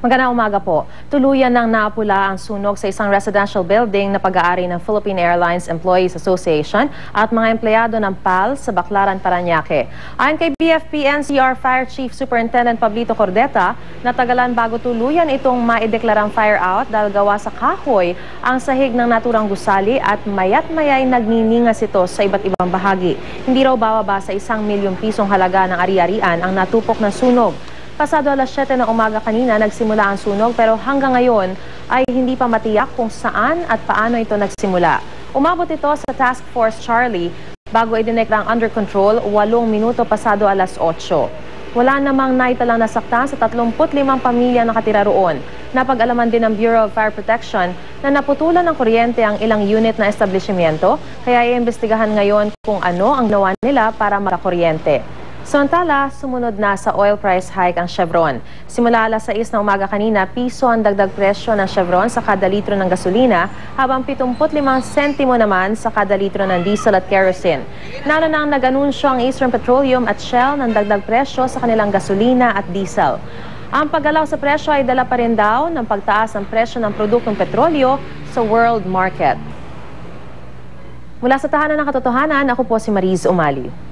Magandang umaga po. Tuluyan ng napula ang sunog sa isang residential building na pag-aari ng Philippine Airlines Employees Association at mga empleyado ng PAL sa Baclaran, Parañaque. Ayon kay BFP-NCR Fire Chief Superintendent Pablito Cordeta, natagalan bago tuluyan itong maideklarang fire out dahil gawa sa kahoy ang sahig ng naturang gusali at mayat-mayay nagniningas ito sa iba't ibang bahagi. Hindi raw bababa sa 1 milyong pisong halaga ng ari-arian ang natupok ng sunog. Pasado alas 7 ng umaga kanina nagsimula ang sunog pero hanggang ngayon ay hindi pa matiyak kung saan at paano ito nagsimula. Umabot ito sa Task Force Charlie bago idineklarang under control 8 minuto pasado alas 8. Wala namang naitalang nasaktan sa 35 pamilya nakatira roon. Napag-alaman din ng Bureau of Fire Protection na naputulan ng kuryente ang ilang unit na establishmento kaya iimbestigahan ngayon kung ano ang nawa nila para makakuryente. Samantala, sumunod na sa oil price hike ang Chevron. Simula alas 6 ng umaga kanina, piso ang dagdag presyo ng Chevron sa kada litro ng gasolina, habang 75 sentimo naman sa kada litro ng diesel at kerosene. Lalo nang nag-anunsyo ang Eastern Petroleum at Shell ng dagdag presyo sa kanilang gasolina at diesel. Ang paggalaw sa presyo ay dala pa rin daw ng pagtaas ng presyo ng produktong petrolyo sa world market. Mula sa Tahanan ng Katotohanan, ako po si Mariz Umali.